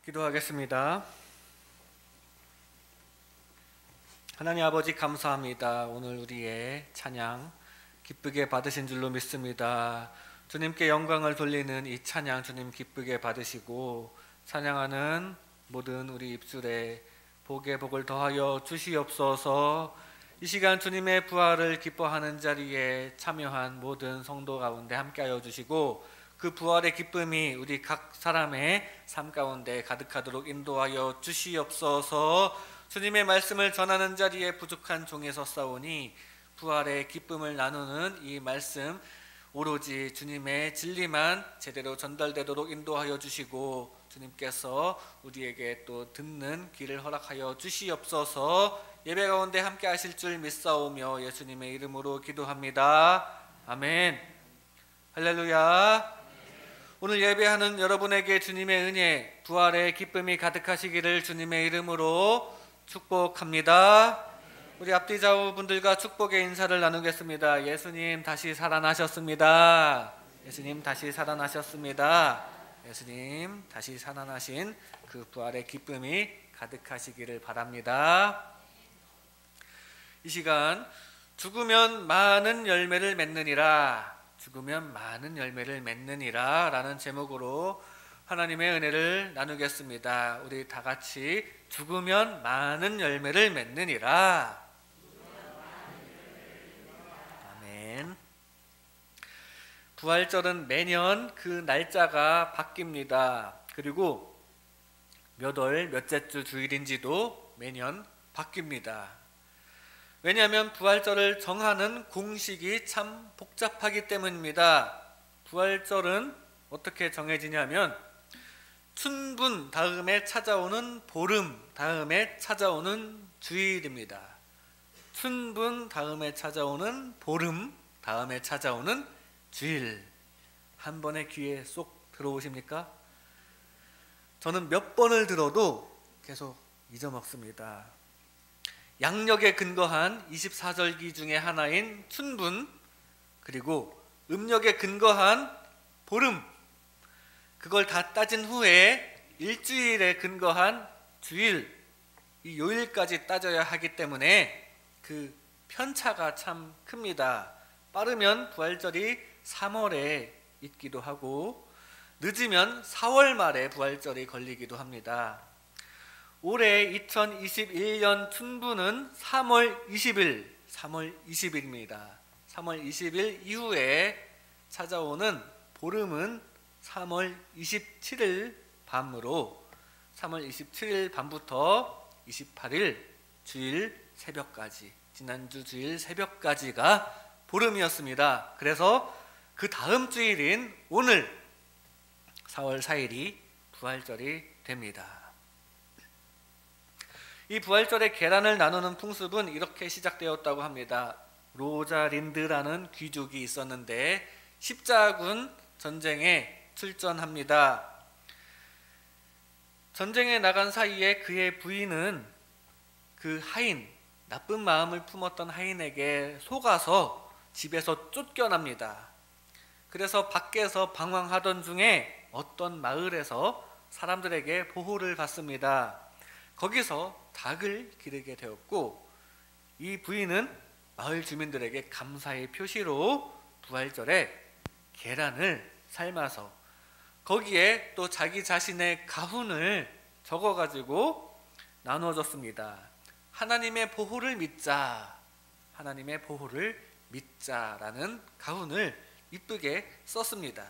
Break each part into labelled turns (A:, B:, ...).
A: 기도하겠습니다. 하나님 아버지 감사합니다. 오늘 우리의 찬양 기쁘게 받으신 줄로 믿습니다. 주님께 영광을 돌리는 이 찬양 주님 기쁘게 받으시고 찬양하는 모든 우리 입술에 복에 복을 더하여 주시옵소서. 이 시간 주님의 부활을 기뻐하는 자리에 참여한 모든 성도 가운데 함께하여 주시고 그 부활의 기쁨이 우리 각 사람의 삶 가운데 가득하도록 인도하여 주시옵소서. 주님의 말씀을 전하는 자리에 부족한 종에 섰사오니 부활의 기쁨을 나누는 이 말씀 오로지 주님의 진리만 제대로 전달되도록 인도하여 주시고 주님께서 우리에게 또 듣는 귀를 허락하여 주시옵소서. 예배 가운데 함께 하실 줄 믿사오며 예수님의 이름으로 기도합니다. 아멘. 할렐루야. 오늘 예배하는 여러분에게 주님의 은혜, 부활의 기쁨이 가득하시기를 주님의 이름으로 축복합니다. 우리 앞뒤 좌우분들과 축복의 인사를 나누겠습니다. 예수님 다시 살아나셨습니다. 예수님 다시 살아나셨습니다. 예수님 다시 살아나신 그 부활의 기쁨이 가득하시기를 바랍니다. 이 시간 죽으면 많은 열매를 맺느니라, 죽으면 많은 열매를 맺느니라 라는 제목으로 하나님의 은혜를 나누겠습니다. 우리 다 같이 죽으면 많은 열매를 맺느니라. 아멘. 부활절은 매년 그 날짜가 바뀝니다. 그리고 몇 월 몇째 주 주일인지도 매년 바뀝니다. 왜냐하면 부활절을 정하는 공식이 참 복잡하기 때문입니다. 부활절은 어떻게 정해지냐면 춘분 다음에 찾아오는 보름 다음에 찾아오는 주일입니다. 춘분 다음에 찾아오는 보름 다음에 찾아오는 주일. 한 번에 귀에 쏙 들어오십니까? 저는 몇 번을 들어도 계속 잊어먹습니다. 양력에 근거한 24절기 중에 하나인 춘분, 그리고 음력에 근거한 보름, 그걸 다 따진 후에 일주일에 근거한 주일, 이 요일까지 따져야 하기 때문에 그 편차가 참 큽니다. 빠르면 부활절이 3월에 있기도 하고 늦으면 4월 말에 부활절이 걸리기도 합니다. 올해 2021년 춘분은 3월 20일입니다. 3월 20일 이후에 찾아오는 보름은 3월 27일 밤으로 3월 27일 밤부터 28일 주일 새벽까지, 지난주 주일 새벽까지가 보름이었습니다. 그래서 그 다음 주일인 오늘 4월 4일이 부활절이 됩니다. 이 부활절에 계란을 나누는 풍습은 이렇게 시작되었다고 합니다. 로자린드라는 귀족이 있었는데 십자군 전쟁에 출전합니다. 전쟁에 나간 사이에 그의 부인은 그 하인, 나쁜 마음을 품었던 하인에게 속아서 집에서 쫓겨납니다. 그래서 밖에서 방황하던 중에 어떤 마을에서 사람들에게 보호를 받습니다. 거기서 닭을 기르게 되었고 이 부인은 마을 주민들에게 감사의 표시로 부활절에 계란을 삶아서 거기에 또 자기 자신의 가훈을 적어가지고 나누어줬습니다. 하나님의 보호를 믿자, 하나님의 보호를 믿자라는 가훈을 이쁘게 썼습니다.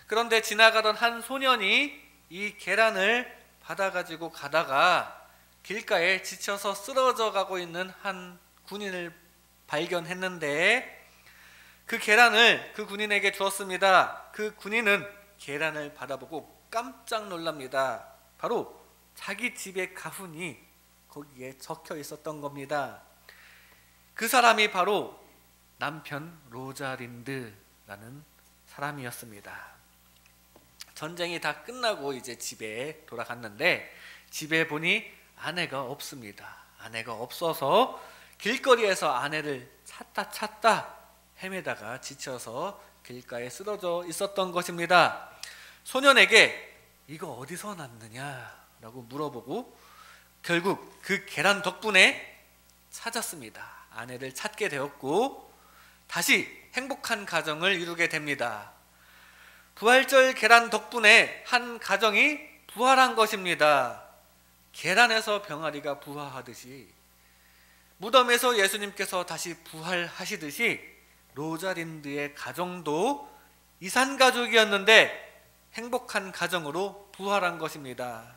A: 그런데 지나가던 한 소년이 이 계란을 받아가지고 가다가 길가에 지쳐서 쓰러져 가고 있는 한 군인을 발견했는데 그 계란을 그 군인에게 주었습니다. 그 군인은 계란을 받아보고 깜짝 놀랍니다. 바로 자기 집의 가훈이 거기에 적혀 있었던 겁니다. 그 사람이 바로 남편 로자린드라는 사람이었습니다. 전쟁이 다 끝나고 이제 집에 돌아갔는데 집에 보니 아내가 없습니다. 아내가 없어서 길거리에서 아내를 찾다 헤매다가 지쳐서 길가에 쓰러져 있었던 것입니다. 소년에게 이거 어디서 났느냐라고 물어보고 결국 그 계란 덕분에 찾았습니다. 아내를 찾게 되었고 다시 행복한 가정을 이루게 됩니다. 부활절 계란 덕분에 한 가정이 부활한 것입니다. 계란에서 병아리가 부화하듯이 무덤에서 예수님께서 다시 부활하시듯이 로자린드의 가정도 이산가족이었는데 행복한 가정으로 부활한 것입니다.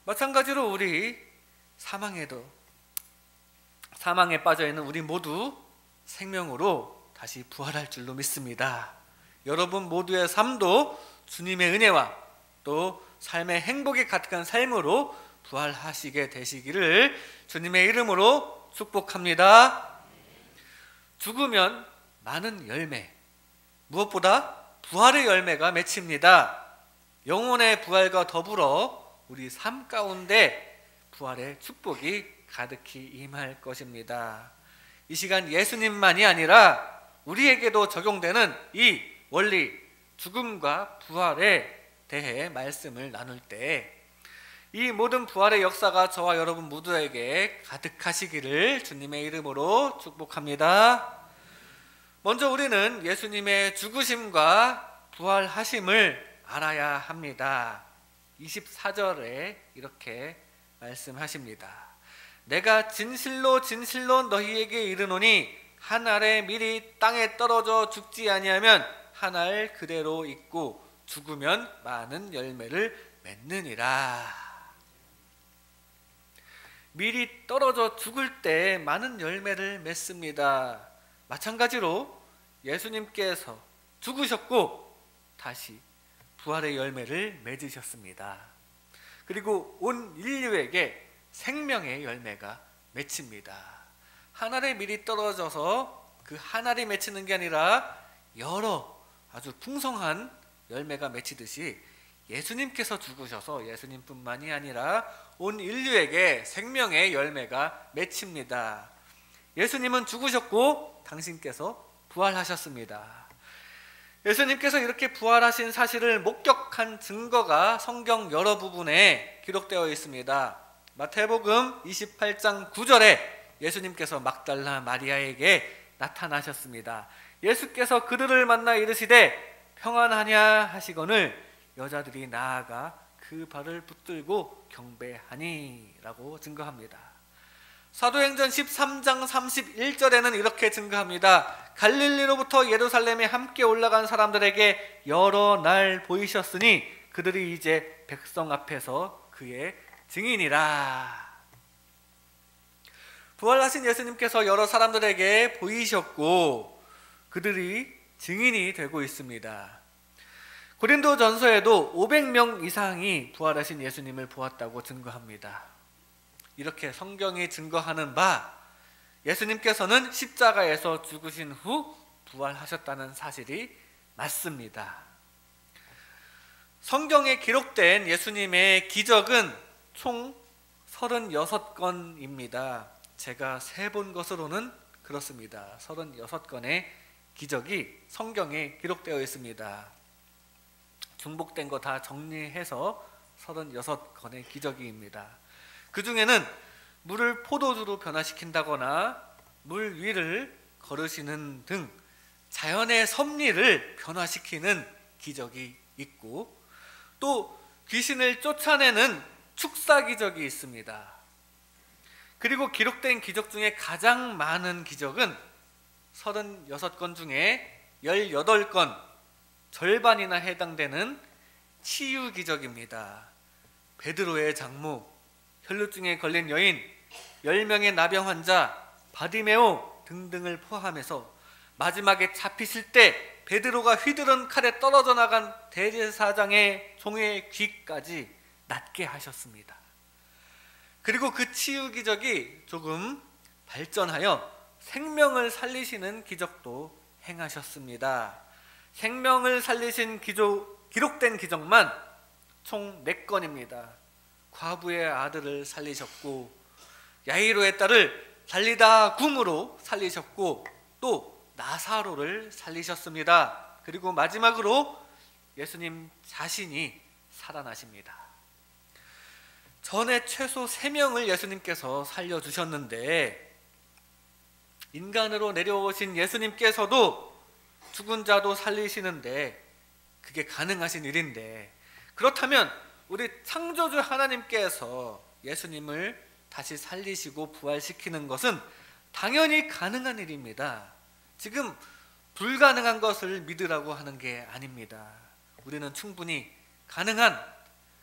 A: 마찬가지로 우리 사망에 빠져있는 우리 모두 생명으로 다시 부활할 줄로 믿습니다. 여러분 모두의 삶도 주님의 은혜와 또 삶의 행복이 가득한 삶으로 부활하시게 되시기를 주님의 이름으로 축복합니다. 죽으면 많은 열매, 무엇보다 부활의 열매가 맺힙니다. 영혼의 부활과 더불어 우리 삶 가운데 부활의 축복이 가득히 임할 것입니다. 이 시간 예수님만이 아니라 우리에게도 적용되는 이 원리, 죽음과 부활에 대해 말씀을 나눌 때 이 모든 부활의 역사가 저와 여러분 모두에게 가득하시기를 주님의 이름으로 축복합니다. 먼저 우리는 예수님의 죽으심과 부활하심을 알아야 합니다. 24절에 이렇게 말씀하십니다. 내가 진실로 진실로 너희에게 이르노니 한 알에 밀이 땅에 떨어져 죽지 아니하면 한 알 그대로 있고 죽으면 많은 열매를 맺느니라. 밀이 떨어져 죽을 때 많은 열매를 맺습니다. 마찬가지로 예수님께서 죽으셨고 다시 부활의 열매를 맺으셨습니다. 그리고 온 인류에게 생명의 열매가 맺힙니다. 한 알의 밀이 떨어져서 그 한 알이 맺히는 게 아니라 여러 아주 풍성한 열매가 맺히듯이 예수님께서 죽으셔서 예수님뿐만이 아니라 온 인류에게 생명의 열매가 맺힙니다. 예수님은 죽으셨고 당신께서 부활하셨습니다. 예수님께서 이렇게 부활하신 사실을 목격한 증거가 성경 여러 부분에 기록되어 있습니다. 마태복음 28장 9절에 예수님께서 막달라 마리아에게 나타나셨습니다. 예수께서 그들을 만나 이르시되 평안하냐 하시거늘 여자들이 나아가 그 발을 붙들고 경배하니 라고 증거합니다. 사도행전 13장 31절에는 이렇게 증거합니다. 갈릴리로부터 예루살렘에 함께 올라간 사람들에게 여러 날 보이셨으니 그들이 이제 백성 앞에서 그의 증인이라. 부활하신 예수님께서 여러 사람들에게 보이셨고 그들이 증인이 되고 있습니다. 고린도전서에도 500명 이상이 부활하신 예수님을 보았다고 증거합니다. 이렇게 성경이 증거하는 바 예수님께서는 십자가에서 죽으신 후 부활하셨다는 사실이 맞습니다. 성경에 기록된 예수님의 기적은 총 36건입니다. 제가 세본 것으로는 그렇습니다. 36건의 기적이 성경에 기록되어 있습니다. 중복된 거 다 정리해서 36건의 기적입니다. 그 중에는 물을 포도주로 변화시킨다거나 물 위를 걸으시는 등 자연의 섭리를 변화시키는 기적이 있고 또 귀신을 쫓아내는 축사 기적이 있습니다. 그리고 기록된 기적 중에 가장 많은 기적은 36건 중에 18건, 절반이나 해당되는 치유 기적입니다. 베드로의 장모, 혈루증에 걸린 여인, 10명의 나병 환자, 바디메오 등등을 포함해서 마지막에 잡히실 때 베드로가 휘두른 칼에 떨어져 나간 대제사장의 종의 귀까지 낫게 하셨습니다. 그리고 그 치유 기적이 조금 발전하여 생명을 살리시는 기적도 행하셨습니다. 생명을 살리신 기록된 기적만 총 4건입니다. 과부의 아들을 살리셨고 야이로의 딸을 달리다 궁으로 살리셨고 또 나사로를 살리셨습니다. 그리고 마지막으로 예수님 자신이 살아나십니다. 전에 최소 3명을 예수님께서 살려주셨는데 인간으로 내려오신 예수님께서도 죽은 자도 살리시는데 그게 가능하신 일인데, 그렇다면 우리 창조주 하나님께서 예수님을 다시 살리시고 부활시키는 것은 당연히 가능한 일입니다. 지금 불가능한 것을 믿으라고 하는 게 아닙니다. 우리는 충분히 가능한,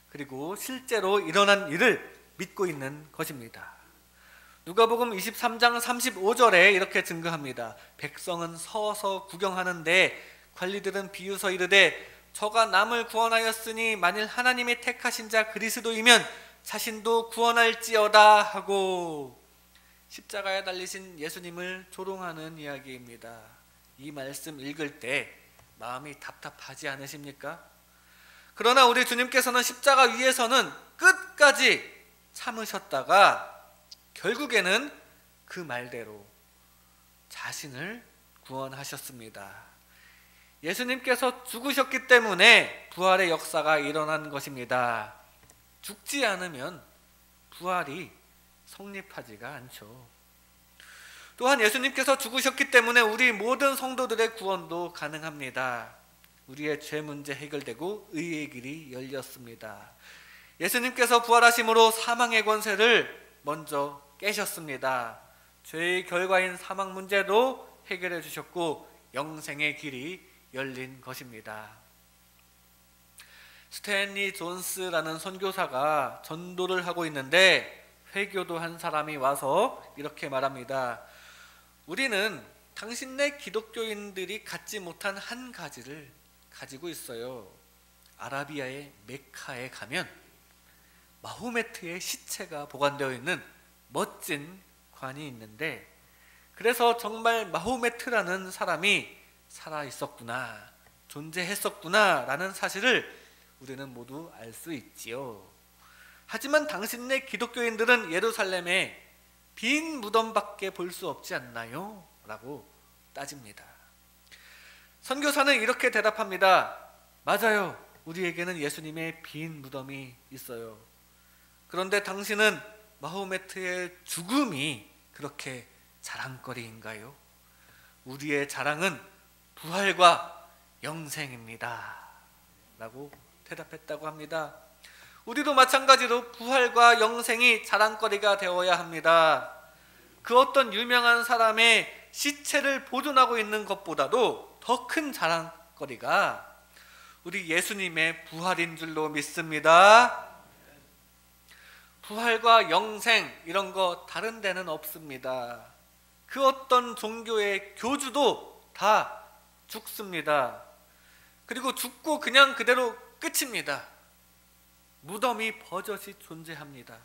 A: 그리고 실제로 일어난 일을 믿고 있는 것입니다. 누가복음 23장 35절에 이렇게 증거합니다. 백성은 서서 구경하는데 관리들은 비웃어 이르되 저가 남을 구원하였으니 만일 하나님이 택하신 자 그리스도이면 자신도 구원할지어다 하고 십자가에 달리신 예수님을 조롱하는 이야기입니다. 이 말씀 읽을 때 마음이 답답하지 않으십니까? 그러나 우리 주님께서는 십자가 위에서는 끝까지 참으셨다가 결국에는 그 말대로 자신을 구원하셨습니다. 예수님께서 죽으셨기 때문에 부활의 역사가 일어난 것입니다. 죽지 않으면 부활이 성립하지가 않죠. 또한 예수님께서 죽으셨기 때문에 우리 모든 성도들의 구원도 가능합니다. 우리의 죄 문제 해결되고 의의 길이 열렸습니다. 예수님께서 부활하심으로 사망의 권세를 먼저 깨셨습니다. 죄의 결과인 사망 문제도 해결해 주셨고 영생의 길이 열린 것입니다. 스탠리 존스라는 선교사가 전도를 하고 있는데 회교도 한 사람이 와서 이렇게 말합니다. 우리는 당신네 기독교인들이 갖지 못한 한 가지를 가지고 있어요. 아라비아의 메카에 가면 마호메트의 시체가 보관되어 있는 멋진 관이 있는데, 그래서 정말 마호메트라는 사람이 살아 있었구나, 존재했었구나 라는 사실을 우리는 모두 알 수 있지요. 하지만 당신네 기독교인들은 예루살렘에 빈 무덤밖에 볼 수 없지 않나요? 라고 따집니다. 선교사는 이렇게 대답합니다. 맞아요. 우리에게는 예수님의 빈 무덤이 있어요. 그런데 당신은 마호메트의 죽음이 그렇게 자랑거리인가요? 우리의 자랑은 부활과 영생입니다. 라고 대답했다고 합니다. 우리도 마찬가지로 부활과 영생이 자랑거리가 되어야 합니다. 그 어떤 유명한 사람의 시체를 보존하고 있는 것보다도 더 큰 자랑거리가 우리 예수님의 부활인 줄로 믿습니다. 부활과 영생 이런 거 다른 데는 없습니다. 그 어떤 종교의 교주도 다 죽습니다. 그리고 죽고 그냥 그대로 끝입니다. 무덤이 버젓이 존재합니다.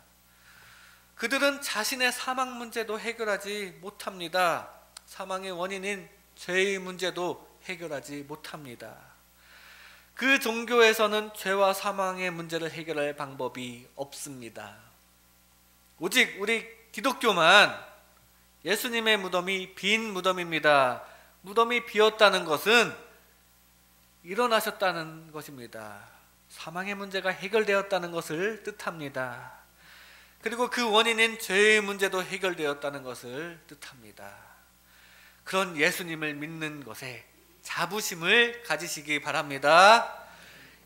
A: 그들은 자신의 사망 문제도 해결하지 못합니다. 사망의 원인인 죄의 문제도 해결하지 못합니다. 그 종교에서는 죄와 사망의 문제를 해결할 방법이 없습니다. 오직 우리 기독교만 예수님의 무덤이 빈 무덤입니다. 무덤이 비었다는 것은 일어나셨다는 것입니다. 사망의 문제가 해결되었다는 것을 뜻합니다. 그리고 그 원인인 죄의 문제도 해결되었다는 것을 뜻합니다. 그런 예수님을 믿는 것에 자부심을 가지시기 바랍니다.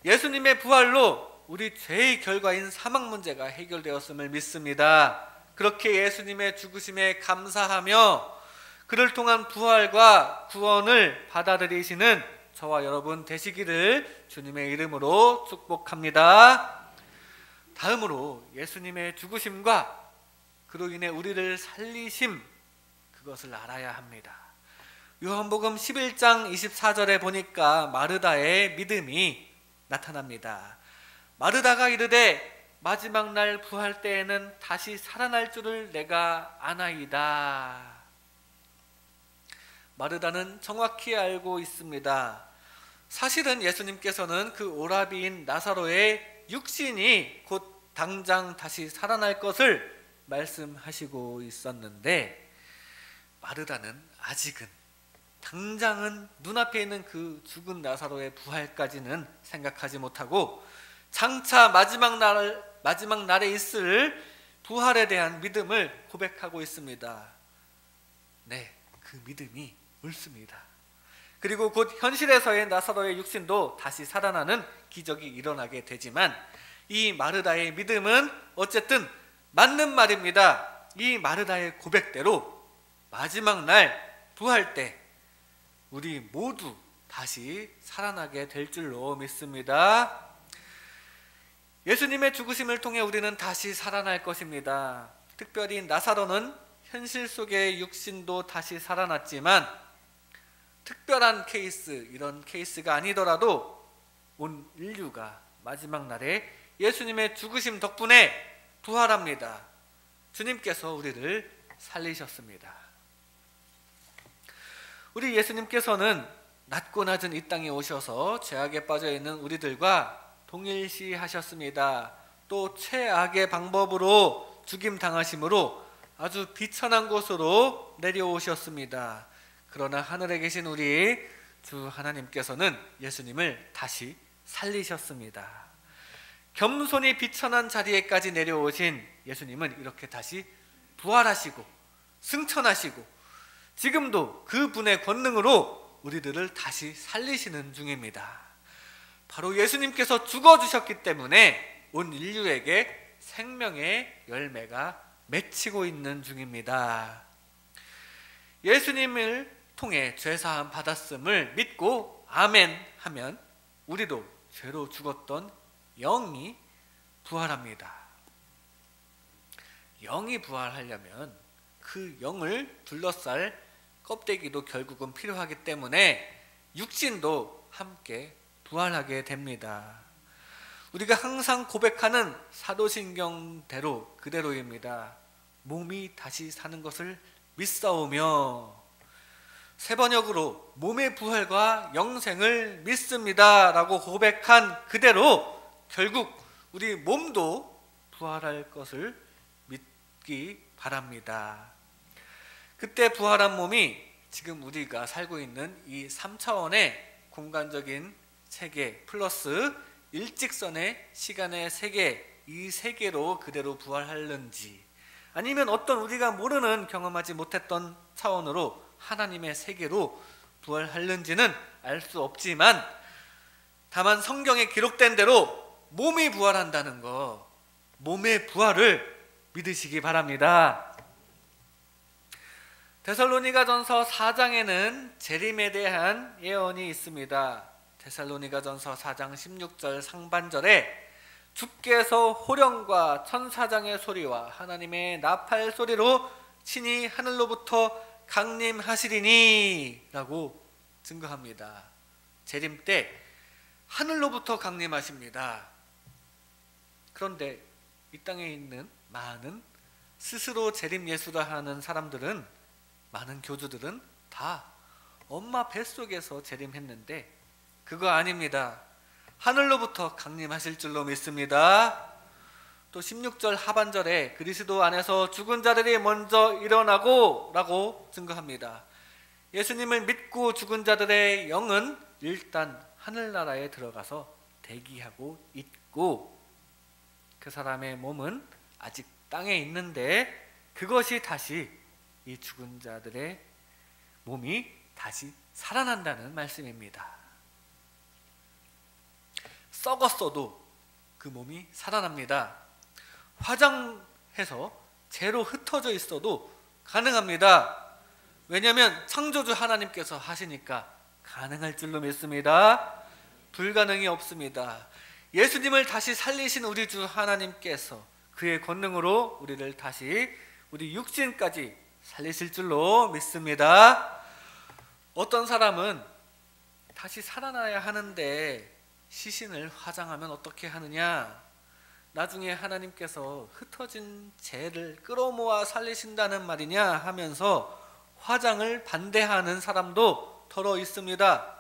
A: 예수님의 부활로 우리 죄의 결과인 사망 문제가 해결되었음을 믿습니다. 그렇게 예수님의 죽으심에 감사하며 그를 통한 부활과 구원을 받아들이시는 저와 여러분 되시기를 주님의 이름으로 축복합니다. 다음으로 예수님의 죽으심과 그로 인해 우리를 살리심, 그것을 알아야 합니다. 요한복음 11장 24절에 보니까 마르다의 믿음이 나타납니다. 마르다가 이르되 마지막 날 부활 때에는 다시 살아날 줄을 내가 아나이다. 마르다는 정확히 알고 있습니다. 사실은 예수님께서는 그 오라비인 나사로의 육신이 곧 당장 다시 살아날 것을 말씀하시고 있었는데 마르다는 아직은 당장은 눈앞에 있는 그 죽은 나사로의 부활까지는 생각하지 못하고 장차 마지막 날에 있을 부활에 대한 믿음을 고백하고 있습니다. 네, 그 믿음이 옳습니다. 그리고 곧 현실에서의 나사로의 육신도 다시 살아나는 기적이 일어나게 되지만 이 마르다의 믿음은 어쨌든 맞는 말입니다. 이 마르다의 고백대로 마지막 날 부활 때 우리 모두 다시 살아나게 될 줄로 믿습니다. 예수님의 죽으심을 통해 우리는 다시 살아날 것입니다. 특별히 나사로는 현실 속의 육신도 다시 살아났지만 특별한 케이스, 이런 케이스가 아니더라도 온 인류가 마지막 날에 예수님의 죽으심 덕분에 부활합니다. 주님께서 우리를 살리셨습니다. 우리 예수님께서는 낮고 낮은 이 땅에 오셔서 죄악에 빠져있는 우리들과 동일시하셨습니다. 또 최악의 방법으로 죽임당하심으로 아주 비천한 곳으로 내려오셨습니다. 그러나 하늘에 계신 우리 주 하나님께서는 예수님을 다시 살리셨습니다. 겸손히 비천한 자리에까지 내려오신 예수님은 이렇게 다시 부활하시고 승천하시고 지금도 그분의 권능으로 우리들을 다시 살리시는 중입니다. 바로 예수님께서 죽어주셨기 때문에 온 인류에게 생명의 열매가 맺히고 있는 중입니다. 예수님을 통해 죄사함 받았음을 믿고 아멘 하면 우리도 죄로 죽었던 영이 부활합니다. 영이 부활하려면 그 영을 둘러쌀 껍데기도 결국은 필요하기 때문에 육신도 함께 부활하게 됩니다. 우리가 항상 고백하는 사도신경대로 그대로입니다. 몸이 다시 사는 것을 믿사오며 세 번역으로 몸의 부활과 영생을 믿습니다 라고 고백한 그대로 결국 우리 몸도 부활할 것을 믿기 바랍니다. 그때 부활한 몸이 지금 우리가 살고 있는 이 3차원의 공간적인 세계 플러스 일직선의 시간의 세계, 이 세계로 그대로 부활하는지 아니면 어떤 우리가 모르는 경험하지 못했던 차원으로 하나님의 세계로 부활하는지는 알 수 없지만 다만 성경에 기록된 대로 몸이 부활한다는 거, 몸의 부활을 믿으시기 바랍니다. 데살로니가전서 4장에는 재림에 대한 예언이 있습니다. 데살로니가전서 4장 16절 상반절에 주께서 호령과 천사장의 소리와 하나님의 나팔 소리로 친히 하늘로부터 강림하시리니 라고 증거합니다. 재림 때 하늘로부터 강림하십니다. 그런데 이 땅에 있는 많은 스스로 재림 예수라 하는 사람들은, 많은 교주들은 다 엄마 뱃속에서 재림했는데 그거 아닙니다. 하늘로부터 강림하실 줄로 믿습니다. 또 16절 하반절에 그리스도 안에서 죽은 자들이 먼저 일어나고 라고 증거합니다. 예수님을 믿고 죽은 자들의 영은 일단 하늘나라에 들어가서 대기하고 있고 그 사람의 몸은 아직 땅에 있는데 그것이 다시 이 죽은 자들의 몸이 다시 살아난다는 말씀입니다. 썩었어도 그 몸이 살아납니다. 화장해서 재로 흩어져 있어도 가능합니다. 왜냐하면 창조주 하나님께서 하시니까 가능할 줄로 믿습니다. 불가능이 없습니다. 예수님을 다시 살리신 우리 주 하나님께서 그의 권능으로 우리를 다시 우리 육신까지 살리실 줄로 믿습니다. 어떤 사람은 다시 살아나야 하는데 시신을 화장하면 어떻게 하느냐, 나중에 하나님께서 흩어진 재를 끌어모아 살리신다는 말이냐 하면서 화장을 반대하는 사람도 더러 있습니다.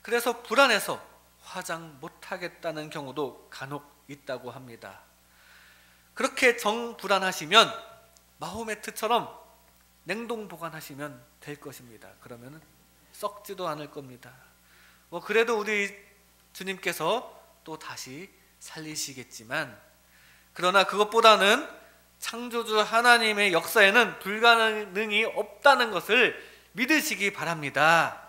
A: 그래서 불안해서 화장 못하겠다는 경우도 간혹 있다고 합니다. 그렇게 정불안하시면 마호메트처럼 냉동 보관하시면 될 것입니다. 그러면 썩지도 않을 겁니다. 그래도 우리 주님께서 또 다시 살리시겠지만, 그러나 그것보다는 창조주 하나님의 역사에는 불가능이 없다는 것을 믿으시기 바랍니다.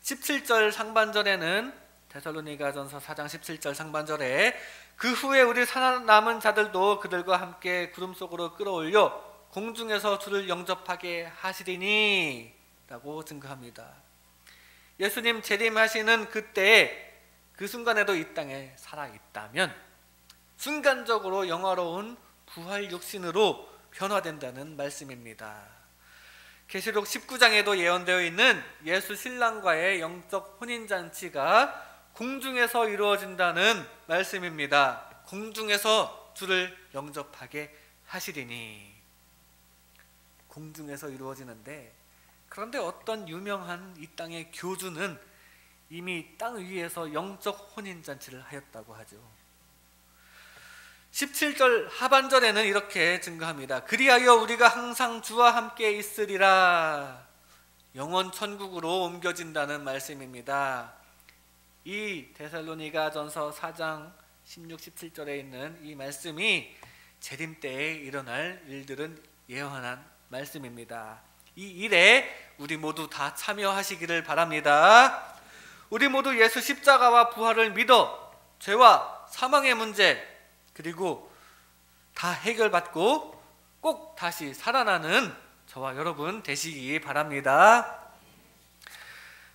A: 17절 상반절에는, 데살로니가전서 4장 17절 상반절에 그 후에 우리 살아남은 자들도 그들과 함께 구름 속으로 끌어올려 공중에서 주를 영접하게 하시리니 라고 증거합니다. 예수님 재림하시는 그때 그 순간에도 이 땅에 살아있다면 순간적으로 영화로운 부활 육신으로 변화된다는 말씀입니다. 계시록 19장에도 예언되어 있는 예수 신랑과의 영적 혼인잔치가 공중에서 이루어진다는 말씀입니다. 공중에서 주를 영접하게 하시리니. 공중에서 이루어지는데, 그런데 어떤 유명한 이 땅의 교주는 이미 땅 위에서 영적 혼인잔치를 하였다고 하죠. 17절 하반절에는 이렇게 증거합니다. 그리하여 우리가 항상 주와 함께 있으리라. 영원 천국으로 옮겨진다는 말씀입니다. 이 데살로니가전서 4장 16, 17절에 있는 이 말씀이 재림 때에 일어날 일들은 예언한 말씀입니다. 이 일에 우리 모두 다 참여하시기를 바랍니다. 우리 모두 예수 십자가와 부활을 믿어 죄와 사망의 문제, 그리고 다 해결받고 꼭 다시 살아나는 저와 여러분 되시기 바랍니다.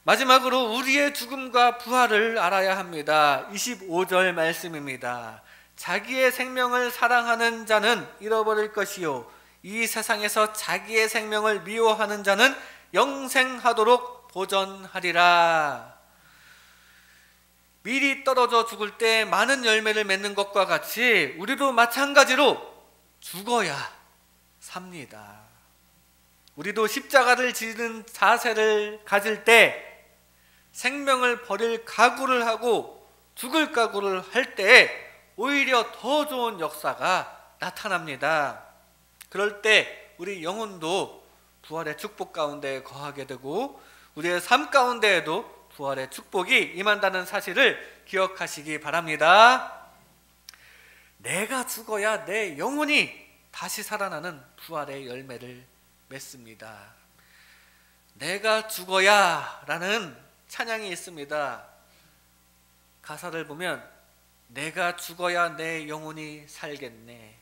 A: 마지막으로 우리의 죽음과 부활을 알아야 합니다. 25절 말씀입니다. 자기의 생명을 사랑하는 자는 잃어버릴 것이요 이 세상에서 자기의 생명을 미워하는 자는 영생하도록 보전하리라. 미리 떨어져 죽을 때 많은 열매를 맺는 것과 같이 우리도 마찬가지로 죽어야 삽니다. 우리도 십자가를 지는 자세를 가질 때, 생명을 버릴 각오를 하고 죽을 각오를 할 때 오히려 더 좋은 역사가 나타납니다. 그럴 때 우리 영혼도 부활의 축복 가운데 거하게 되고 우리의 삶 가운데에도 부활의 축복이 임한다는 사실을 기억하시기 바랍니다. 내가 죽어야 내 영혼이 다시 살아나는 부활의 열매를 맺습니다. 내가 죽어야 라는 찬양이 있습니다. 가사를 보면 내가 죽어야 내 영혼이 살겠네.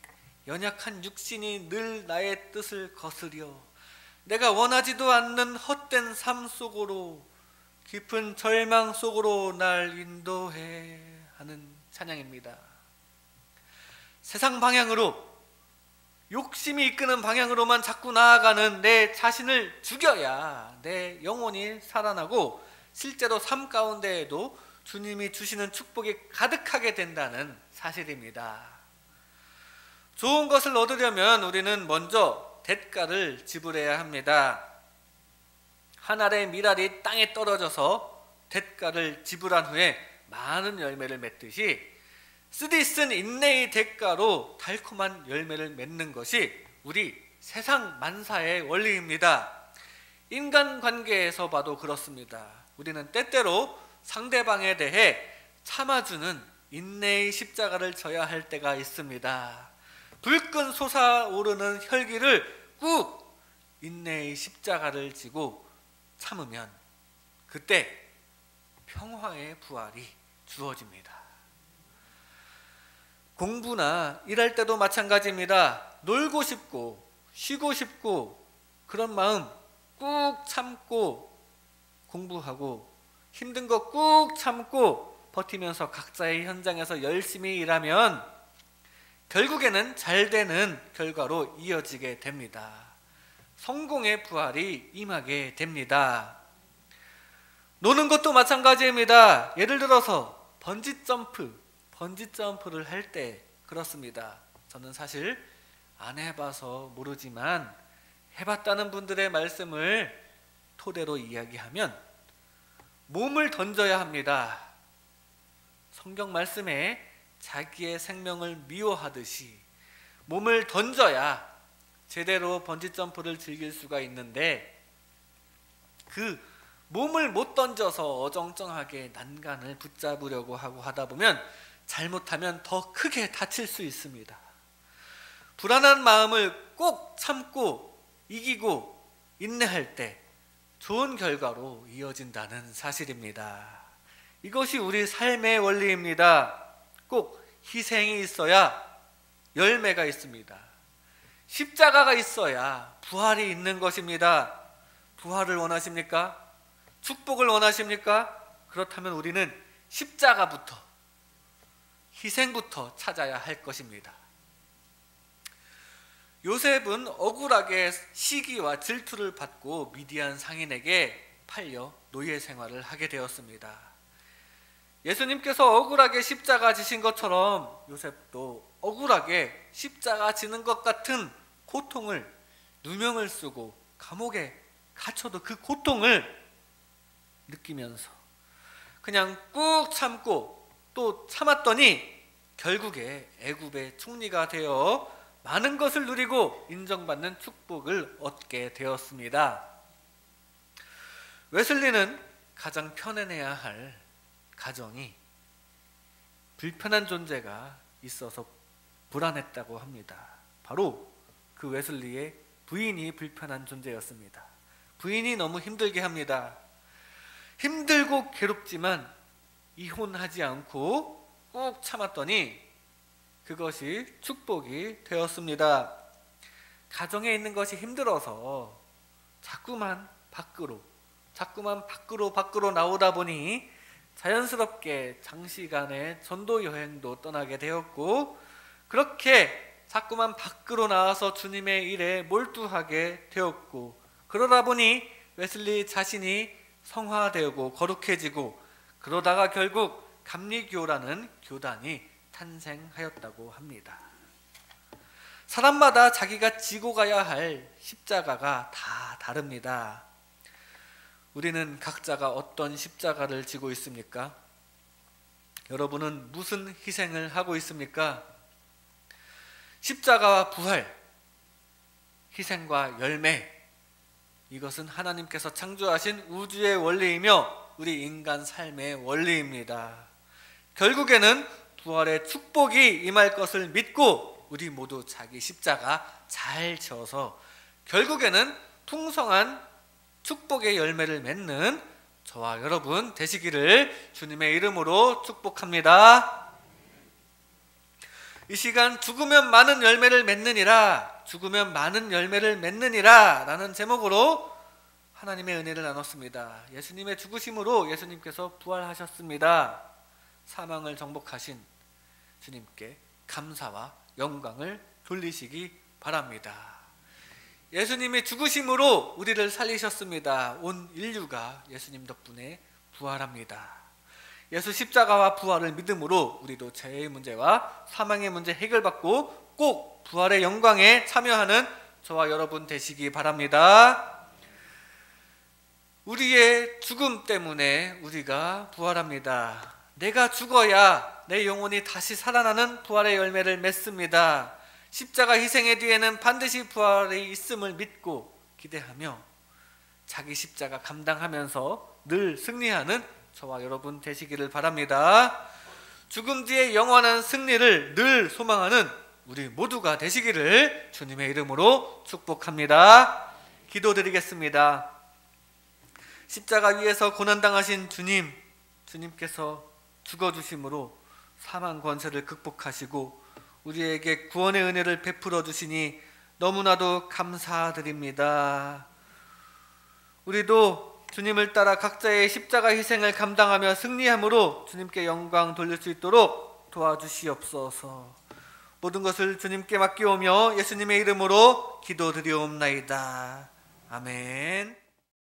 A: 연약한 육신이 늘 나의 뜻을 거스려 내가 원하지도 않는 헛된 삶 속으로 깊은 절망 속으로 날 인도해 하는 찬양입니다. 세상 방향으로, 욕심이 이끄는 방향으로만 자꾸 나아가는 내 자신을 죽여야 내 영혼이 살아나고 실제로 삶 가운데에도 주님이 주시는 축복이 가득하게 된다는 사실입니다. 좋은 것을 얻으려면 우리는 먼저 대가를 지불해야 합니다. 한 알의 밀알이 땅에 떨어져서 대가를 지불한 후에 많은 열매를 맺듯이 쓰디쓴 인내의 대가로 달콤한 열매를 맺는 것이 우리 세상 만사의 원리입니다. 인간관계에서 봐도 그렇습니다. 우리는 때때로 상대방에 대해 참아주는 인내의 십자가를 져야 할 때가 있습니다. 불끈 솟아오르는 혈기를 꾹 인내의 십자가를 지고 참으면 그때 평화의 부활이 주어집니다. 공부나 일할 때도 마찬가지입니다. 놀고 싶고 쉬고 싶고 그런 마음 꾹 참고 공부하고 힘든 거 꾹 참고 버티면서 각자의 현장에서 열심히 일하면 결국에는 잘 되는 결과로 이어지게 됩니다. 성공의 부활이 임하게 됩니다. 노는 것도 마찬가지입니다. 예를 들어서 번지점프를 할 때 그렇습니다. 저는 사실 안 해봐서 모르지만 해봤다는 분들의 말씀을 토대로 이야기하면 몸을 던져야 합니다. 성경 말씀에 자기의 생명을 미워하듯이 몸을 던져야 제대로 번지점프를 즐길 수가 있는데 그 몸을 못 던져서 어정쩡하게 난간을 붙잡으려고 하다 보면 잘못하면 더 크게 다칠 수 있습니다. 불안한 마음을 꼭 참고 이기고 인내할 때 좋은 결과로 이어진다는 사실입니다. 이것이 우리 삶의 원리입니다. 꼭 희생이 있어야 열매가 있습니다. 십자가가 있어야 부활이 있는 것입니다. 부활을 원하십니까? 축복을 원하십니까? 그렇다면 우리는 십자가부터, 희생부터 찾아야 할 것입니다. 요셉은 억울하게 시기와 질투를 받고 미디안 상인에게 팔려 노예 생활을 하게 되었습니다. 예수님께서 억울하게 십자가 지신 것처럼 요셉도 억울하게 십자가 지는 것 같은 고통을, 누명을 쓰고 감옥에 갇혀도 그 고통을 느끼면서 그냥 꾹 참고 또 참았더니 결국에 애굽의 총리가 되어 많은 것을 누리고 인정받는 축복을 얻게 되었습니다. 웨슬리는 가장 편안해야 할 가정이 불편한 존재가 있어서 불안했다고 합니다. 바로 그 웨슬리의 부인이 불편한 존재였습니다. 부인이 너무 힘들게 합니다. 힘들고 괴롭지만 이혼하지 않고 꾹 참았더니 그것이 축복이 되었습니다. 가정에 있는 것이 힘들어서 자꾸만 밖으로 나오다 보니 자연스럽게 장시간의 전도 여행도 떠나게 되었고, 그렇게 자꾸만 밖으로 나와서 주님의 일에 몰두하게 되었고, 그러다 보니 웨슬리 자신이 성화되고 거룩해지고, 그러다가 결국 감리교라는 교단이 탄생하였다고 합니다. 사람마다 자기가 지고 가야 할 십자가가 다 다릅니다. 우리는 각자가 어떤 십자가를 지고 있습니까? 여러분은 무슨 희생을 하고 있습니까? 십자가와 부활, 희생과 열매, 이것은 하나님께서 창조하신 우주의 원리이며 우리 인간 삶의 원리입니다. 결국에는 부활의 축복이 임할 것을 믿고 우리 모두 자기 십자가 잘 지어서 결국에는 풍성한 축복의 열매를 맺는 저와 여러분 되시기를 주님의 이름으로 축복합니다. 이 시간 죽으면 많은 열매를 맺느니라, 죽으면 많은 열매를 맺느니라 라는 제목으로 하나님의 은혜를 나눴습니다. 예수님의 죽으심으로 예수님께서 부활하셨습니다. 사망을 정복하신 주님께 감사와 영광을 돌리시기 바랍니다. 예수님이 죽으심으로 우리를 살리셨습니다. 온 인류가 예수님 덕분에 부활합니다. 예수 십자가와 부활을 믿음으로 우리도 죄의 문제와 사망의 문제 해결받고 꼭 부활의 영광에 참여하는 저와 여러분 되시기 바랍니다. 우리의 죽음 때문에 우리가 부활합니다. 내가 죽어야 내 영혼이 다시 살아나는 부활의 열매를 맺습니다. 십자가 희생의 뒤에는 반드시 부활이 있음을 믿고 기대하며 자기 십자가 감당하면서 늘 승리하는 저와 여러분 되시기를 바랍니다. 죽음 뒤에 영원한 승리를 늘 소망하는 우리 모두가 되시기를 주님의 이름으로 축복합니다. 기도드리겠습니다. 십자가 위에서 고난당하신 주님께서 죽어주심으로 사망 권세를 극복하시고 우리에게 구원의 은혜를 베풀어 주시니 너무나도 감사드립니다. 우리도 주님을 따라 각자의 십자가 희생을 감당하며 승리함으로 주님께 영광 돌릴 수 있도록 도와주시옵소서. 모든 것을 주님께 맡기오며 예수님의 이름으로 기도드리옵나이다. 아멘.